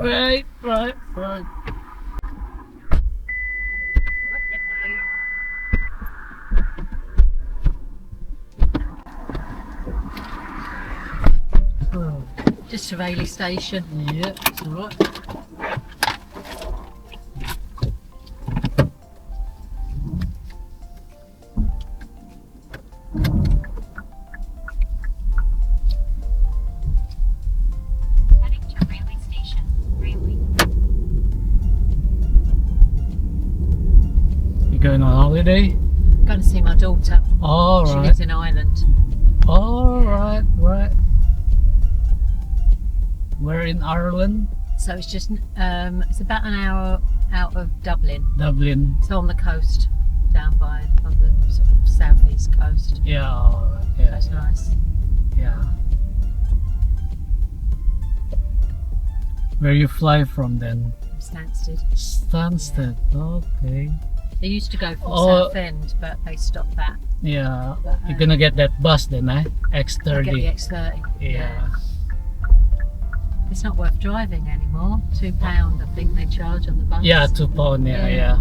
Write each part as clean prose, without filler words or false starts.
Right. Just a railway station. Yeah, it's alright. Heading to railway station. Railway. You going on holiday? Going to see my daughter. All She right. lives in Ireland. All right. We're in Ireland, So it's just it's about an hour out of Dublin. Dublin. It's on the coast, down by on the sort of southeast coast. Yeah, all right. Yeah, That's nice. yeah. Where you fly from then? Stansted. Stansted. Okay. They used to go from Oh. Southend, but they stopped that. Yeah. But, You're gonna get that bus then, eh? I get the X30. X30. Yeah. It's not worth driving anymore. £2, I think they charge on the bus. Yeah, £2. Yeah, yeah.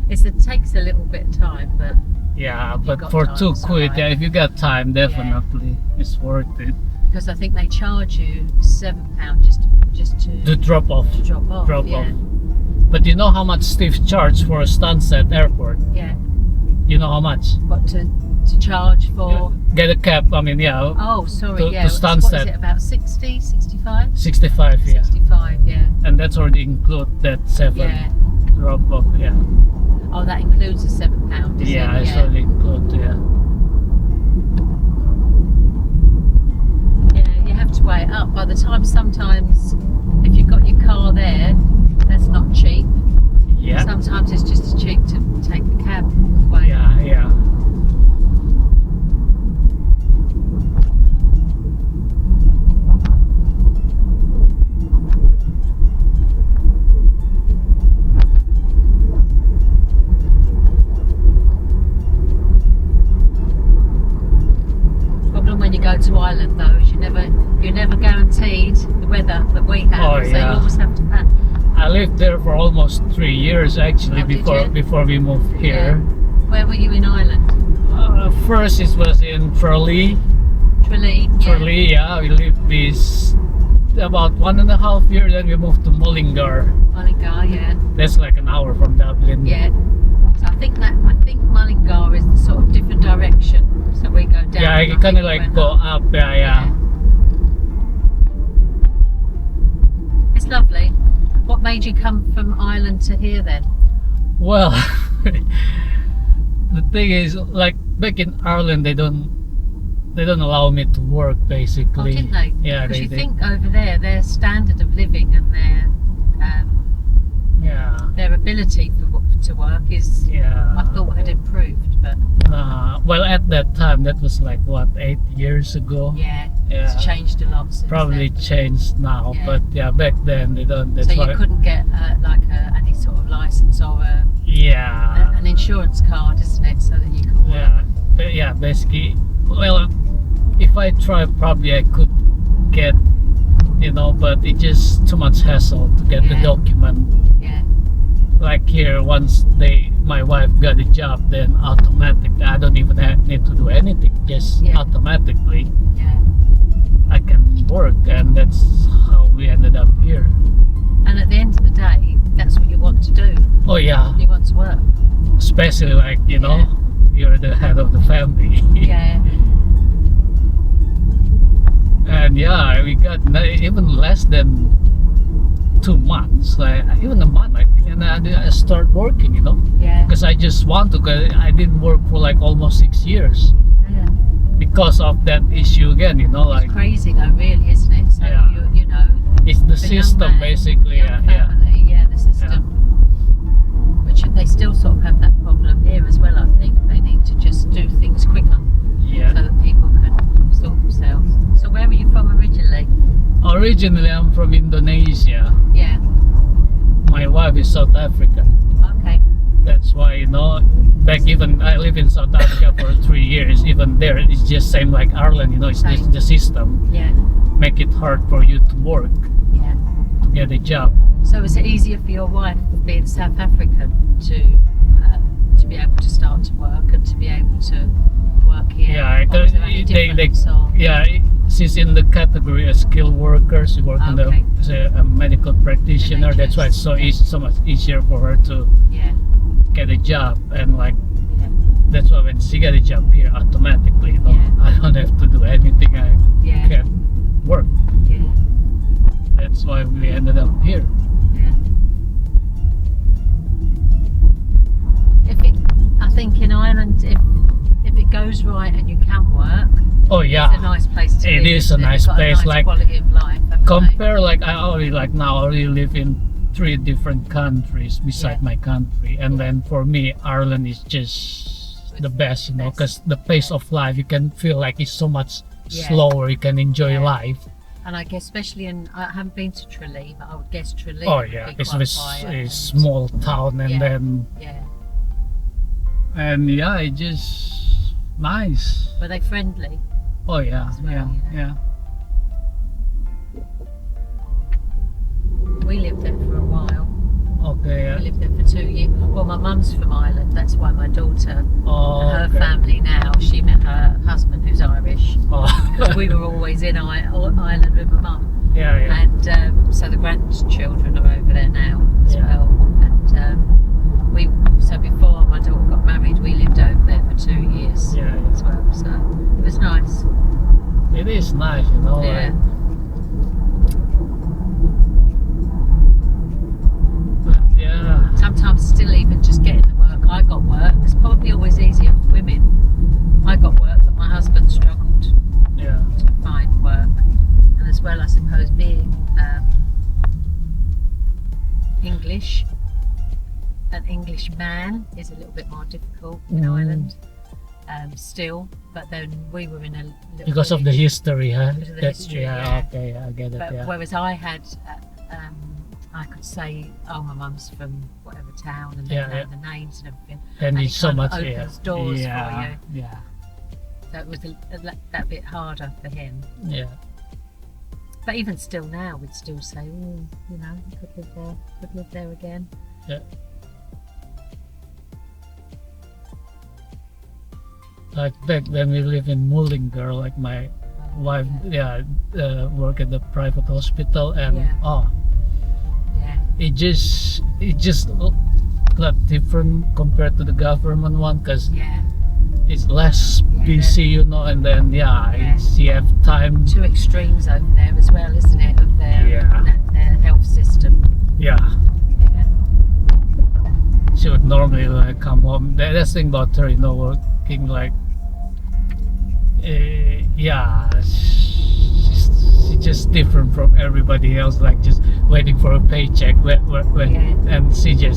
It takes a little bit of time, but Yeah, You've but got for time, £2, it's alright. yeah, if you got time, definitely it's worth it. because I think they charge you £7 just to To drop off. drop off. Drop yeah. off. But you know how much Steve charged for Stansted Airport? Yeah. You know how much? What to charge for? Get a cab. I mean, yeah, Oh, sorry. To- yeah. to What is Stansted. it? About 60, 65? 65. Yeah, 65. Yeah. and that's already include that 7 Yeah. drop off. Yeah, Oh, that includes the £7. Is yeah, it? it's already include. Yeah. Yeah, you have to weigh it up. By the time sometimes, if you've got your car there, that's not cheap. Yeah. Sometimes it's just as cheap to take the cab away. Yeah. Problem when you go to Ireland though is you're never guaranteed the weather that we have. Oh, So yeah. you always have to plan. I lived there for almost 3 years actually Oh, did you? before we moved here. Where were you in Ireland? First it was in Tralee. Tralee. Tralee, yeah. We lived this about 1.5 years. Then we moved to Mullingar. Mullingar, yeah. That's like an hour from Dublin. Yeah. So I think Mullingar is the sort of different direction. So we go down. Yeah, you and I kind think of we like went go up. up. Yeah. It's lovely. What made you come from Ireland to here then? Well, the thing is, like back in Ireland, they don't allow me to work basically. Oh, didn't they? Yeah, Because they you did. think over there, their standard of living and Yeah. their ability to work is, Yeah. I thought, had improved, but Well, at that time, that was like what, 8 years ago. yeah, Yeah. it's changed a lot since Probably then. changed now, Yeah. but yeah, back then they don't. That's So why. you couldn't get any sort of license or Yeah. an insurance card, isn't it, so that you can work? Yeah. Yeah. Basically, well, if I try, probably I could get, but it's just too much hassle to get the Yeah. document. Yeah. Like here, once my wife got a job, then automatically I don't even need to do anything. Just Yeah. automatically Yeah. I can work, and that's how we ended up here. And at the end of the day, that's what you want to do. Oh yeah, You want to work. especially like you're the head of the family. Yeah. And yeah, we got even less than 2 months, like even a month, I think, and I start working, Yeah. because I just want to. Cause I didn't work for like almost 6 years Yeah. because of that issue again, like It's crazy though, really, isn't it? So Yeah. you know, it's the the young system man, basically. young Yeah. family, the system. Which they still sort of have that problem here as well. I think they need to just do things quicker Yeah. so that people can sort themselves. So where were you from originally? Originally, I'm from Indonesia. Yeah. My wife is South African. Okay. That's why, back even I live in South Africa for 3 years. Even there, it's just same like Ireland. It's just Same. the system Yeah. make it hard for you to work, Yeah. to get a job. So is it easier for your wife being South African to be able to start to work and to be able to work here? Yeah, Or is there any difference, or- she's in the category of skilled workers. She works Okay. as a medical practitioner. That's why it's so easy, so much easier for her to Yeah, get a job. And like yeah, that's why when she get a job here, automatically, Yeah. I don't have to do anything. I yeah, can work. yeah, That's why we ended up here. yeah. I think in Ireland, if it goes right and you can work, Oh it's a yeah, nice place to It live. is isn't a it? nice Got place, A nice like, quality of life. haven't they? compare like I already live in 3 different countries beside Yeah. my country, and then for me Ireland is just the best, you know, Best. because the pace of life, you can feel like it's so much Yeah. slower. You can enjoy Yeah. life. And I guess especially I haven't been to Tralee, but I would guess Tralee. Oh would yeah, be it's quite a quiet a and- small town, and Yeah. then Yeah, it's just nice. were they friendly? Oh yeah, As well, yeah. We lived there for a while. Okay. We lived there for 2 years. Well, my mum's from Ireland. That's why my daughter, Oh, her okay. family now, she met her husband who's Irish. Oh. Because we were always in Ireland with my mum. yeah. And so the grandchildren are over there now as Yeah. well. And so before my daughter got married, we lived over there for 2 years Yeah. as well. So it was nice. It is nice, you know. Yeah. Yeah. Sometimes still even just getting the work. I got work. It's probably always easier for women. I got work, but my husband struggled Yeah. to find work. And as well, I suppose, being English, an English man is a little bit more difficult in Ireland still. But then we were in a little Because of the village. history, huh? Because of the history, yeah, yeah. okay, I get it. But Yeah. whereas I had, I could say, oh, my mum's from whatever town, and Yeah, then yeah. the names and everything. And and it's it so kind of much. opens doors for yeah. you. Yeah. So it was that bit harder for him. Yeah. But even still now, we'd still say, oh, you know, could live there again. Yeah. Like back when we live in Mullingar, like my wife, work at the private hospital, and Yeah. Yeah, it just look a lot different compared to the government one, because yeah. it's less Yeah. busy, you know, and then Yeah. you have time. Two extremes over there as well, isn't it? Of their Yeah. their health system. Yeah. Yeah, She would normally like come home. That's the thing about her, you know, working like, she's just different from everybody else. Like just waiting for a paycheck, Yeah. and she do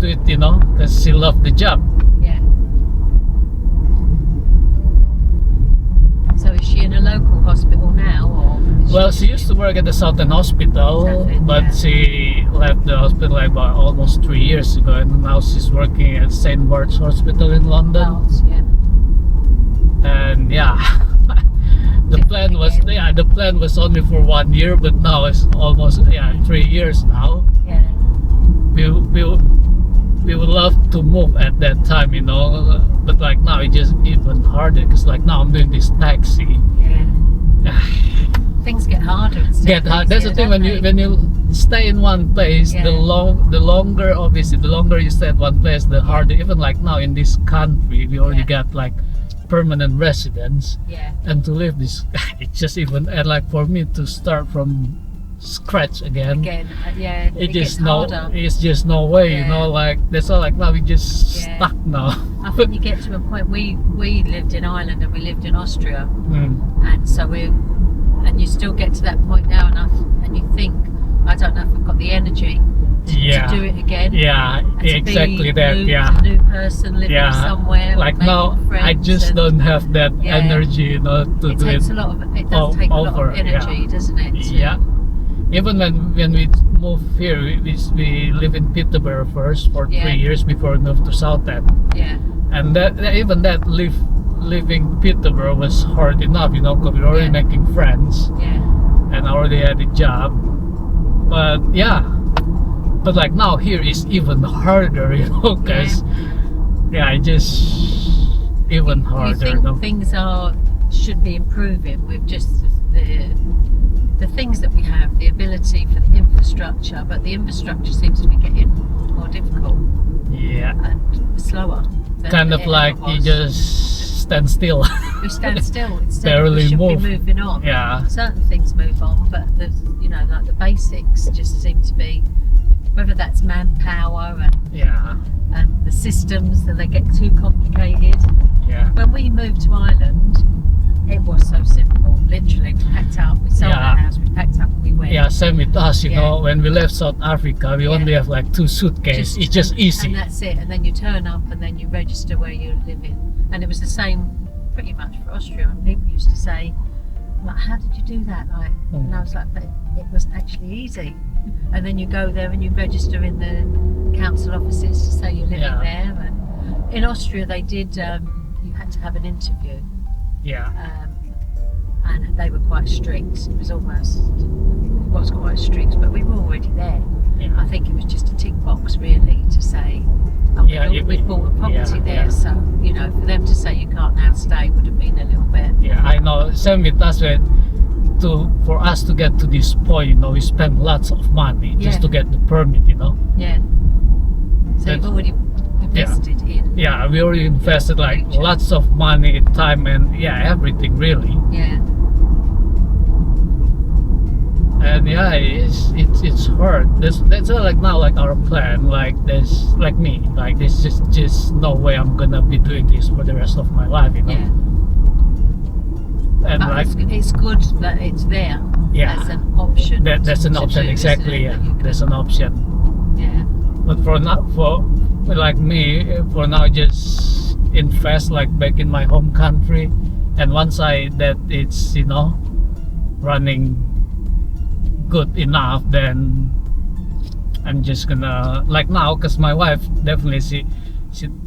it, you know, because she loved the job. yeah. So is she in a local hospital now, or? Is Well, she used to work at the Southern Hospital, Southern, but yeah. she left the hospital like about almost 3 years ago, and now she's working at St. Bart's Hospital in London. Wales, yeah. And the plan was only for 1 year, but now it's almost 3 years now. Yeah, We would love to move at that time, you know, but like now it's just even harder, because like now I'm doing this taxi. yeah. Things get harder. Instead of That's the easier, thing, don't when you stay in one place, Yeah. the longer you stay at one place, the harder. Even like now in this country, we already Yeah. got like permanent residents, Yeah, and to live this, it's just even, and like for me to start from scratch again, yeah. It gets harder. it's just no way, you Yeah. know, like that's all. Like now we just Yeah. stuck now. I think you get to a point. We lived in Ireland and we lived in Austria, and so and you still get to that point now, and you think, I don't know if I've got the energy to do it again. Yeah, And to exactly be that. new, Yeah. a new person living somewhere. Like making now, I friends just and don't have that Yeah. energy, you know, to It do takes it. a lot of. It does take a lot over, of energy, doesn't it? Yeah. Even when we moved here, we live in Peterborough first for Yeah. 3 years before we moved to Southend. Yeah. And even that living Peterborough was hard enough, you know, because we were already Yeah. making friends, Yeah. and I already had a job. But yeah, but like now here is even harder, you know, because I just even harder. You think no? things should be improving with just the things that we have, the ability for the infrastructure, but the infrastructure seems to be getting more difficult and slower. Kind of like you just stand still. We stand still instead Barely we should move. be moving on. Yeah. Certain things move on, but there's, you know, like the basics just seem to be, whether that's manpower and the systems, that they get too complicated. Yeah. When we moved to Ireland, it was so simple. Literally, we packed up, we sold our house, we packed up, we went. Yeah, same with us, you know, when we left South Africa, we only have like 2 suitcases. It's just easy. And that's it. And then you turn up and then you register where you're living. And it was the same pretty much for Austria. And people used to say, like, how did you do that? Like, and I was like, but it was actually easy. And then you go there and you register in the council offices to say you're living there. And in Austria, they did, you had to have an interview. Yeah. And they were quite strict. It was quite strict, but we were already there. Yeah. I think it was just a tick box really to say, we bought a property there, so, you know, for them to say you can't now stay would have been a little bit. Yeah, I know. Same with us. For us to get to this point, you know, we spend lots of money just to get the permit, you know. Yeah. So you've already invested in. Yeah, we already invested like lots of money, time, and everything really. Yeah. And it's hard. That's like now like our plan. Like there's like me. Like there's just no way I'm gonna be doing this for the rest of my life, you know. Yeah. And but like it's good that it's there as an option. That's an option, exactly. Yeah, there's an option. Yeah. But for like me, for now, just invest like back in my home country, and once that it's, you know, running good enough, then I'm just gonna, like now, because my wife definitely she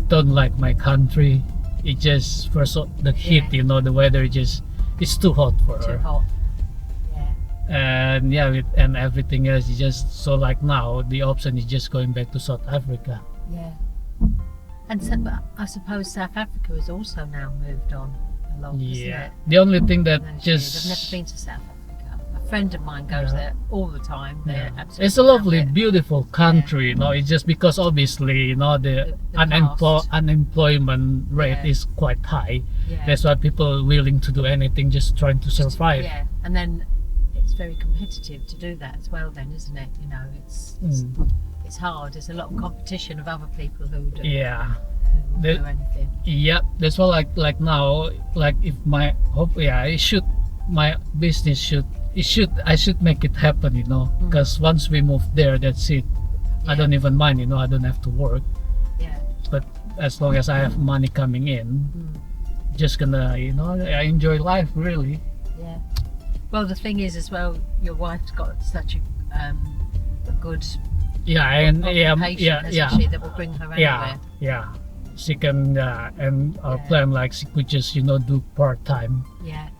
don't like my country. It just first the heat, you know, the weather it's too hot for her. Too hot. Yeah. And and everything else is just so like now the option is just going back to South Africa. Yeah. And so, but I suppose South Africa has also now moved on a lot. Yeah. Isn't it? The only thing that I've just never been to South Africa. A friend of mine goes there all the time. They're absolutely it's a lovely, love it. beautiful country, you know. It's just because obviously, you know, the unemployment rate is quite high. Yeah. That's why people are willing to do anything, just trying to survive. Yeah, and then it's very competitive to do that as well. Then, isn't it? You know, it's hard. There's a lot of competition of other people who do. Yeah. Who do anything. Yeah, that's why like now, like if my my business I should make it happen, you know, because once we move there, that's it. I don't even mind, you know, I don't have to work. Yeah. But as long as I have money coming in, just gonna, you know, I enjoy life really. Yeah. Well, the thing is as well, your wife's got such a good occupation, hasn't she, that will bring her anywhere. Yeah. She can, and our plan, like she could just, you know, do part-time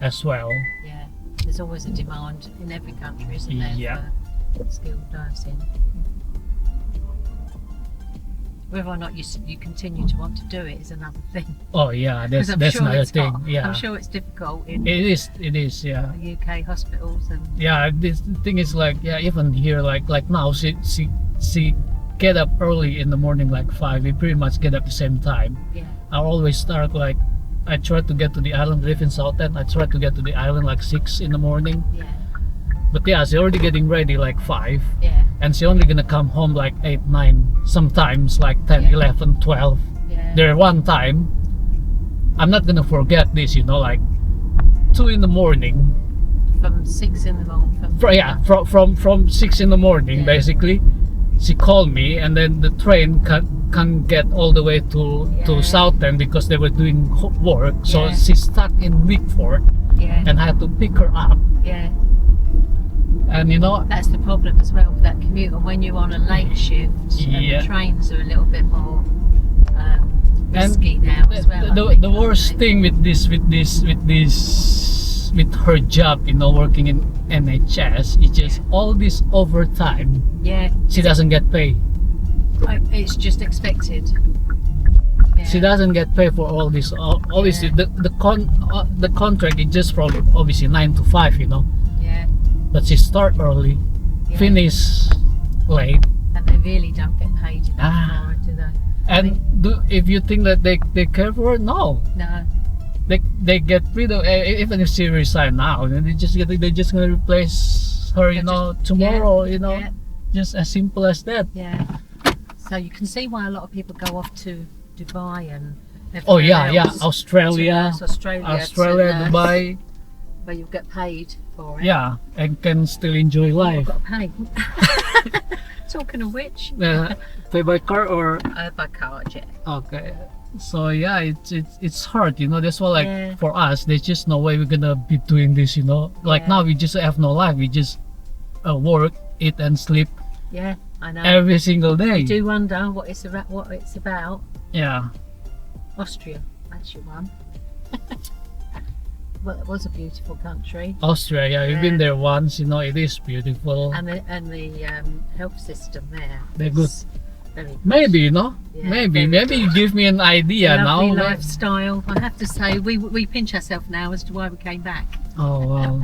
as well. Yeah. There's always a demand in every country, isn't there, for skilled nursing. Whether or not you continue to want to do it is another thing. Oh yeah, that's another thing. Yeah, I'm sure it's difficult in it is yeah. UK hospitals and this thing is like even here like now she get up early in the morning like 5. We pretty much get up the same time. Yeah. I always start like I try to get to the island. Live in Southend. I try to get to the island like 6 in the morning. Yeah. But she's already getting ready like 5. Yeah. And she's only gonna come home like 8, 9, sometimes like 10, 11, 12. Yeah. There one time, I'm not gonna forget this, you know, like 2 in the morning. From 6 in the morning. From 6 in the morning, basically. She called me, and then the train can't get all the way to Southend because they were doing work. So she's stuck in Wickford, and I had to pick her up. Yeah. And you know, that's the problem as well with that commute. And when you're on a late shift, and the trains are a little bit more risky now as well. The worst thing with this with her job, you know, working in NHS, it's just all this overtime. Yeah. She doesn't get paid. It's just expected. Yeah. She doesn't get paid for all this. Obviously, Yeah. the contract is just from obviously 9 to 5, you know. Yeah. But she start early, Yeah. finish late, And they really don't get paid enough Ah. for it, do they? and if you think that they care for her, no, No. they get rid of even if she resign now, then they're just gonna replace her, you They're know, just- tomorrow, you know, Yeah. just as simple as that. Yeah. So you can see why a lot of people go off to Dubai and Oh everywhere yeah, yeah, else Australia, to nurse, Australia, to nurse, Dubai, where you get paid for it. yeah, and can still enjoy Oh, I've life. got to pay. Talking of which, Pay by car or by car, yeah. okay. So yeah, it's hard, you know. That's why, like, Yeah. for us, there's just no way we're gonna be doing this, you know. Like Yeah. now, we just have no life. We just work, eat, and sleep Yeah, I know. every single day. You do wonder what it's about. What it's about. Yeah, Austria, that's your one. Well, it was a beautiful country, Australia. We've been Yeah. there once. You know, it is beautiful. and the health system there. They're is very good. Maybe, you know, Yeah, maybe very you give me an idea Lovely now. lifestyle. I have to say, we pinch ourselves now as to why we came back. Oh wow.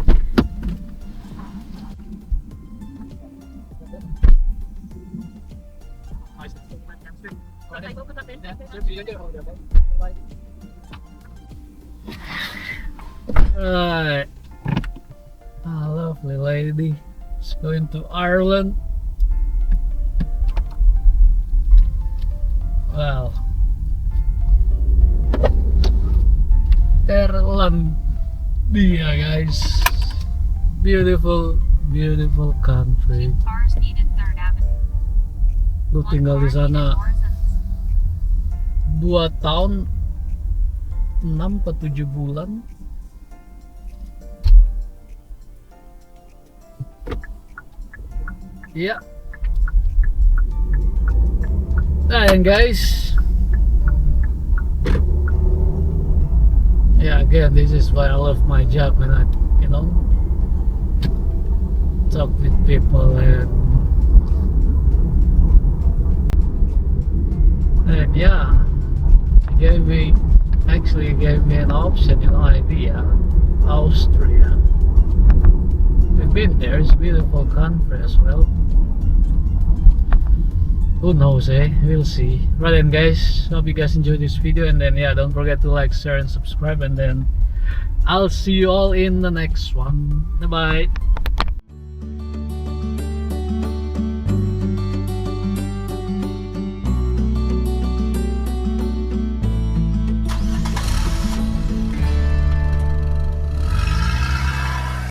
Right. Ah, lovely lady. It's going to Ireland. Well, Irlandia, guys. Beautiful, beautiful country. Cars needed 3rd Avenue. Lu tinggal di sana 2 tahun 6 atau 7 bulan. Yeah. And guys, yeah, again, this is why I love my job, when I, you know, talk with people, and yeah, it gave me an option, you know, idea. Austria. We've been there. It's a beautiful country as well. Who knows, eh? We'll see. Right then, guys, hope you guys enjoyed this video, and then yeah, don't forget to like, share, and subscribe, and then I'll see you all in the next one. Bye bye.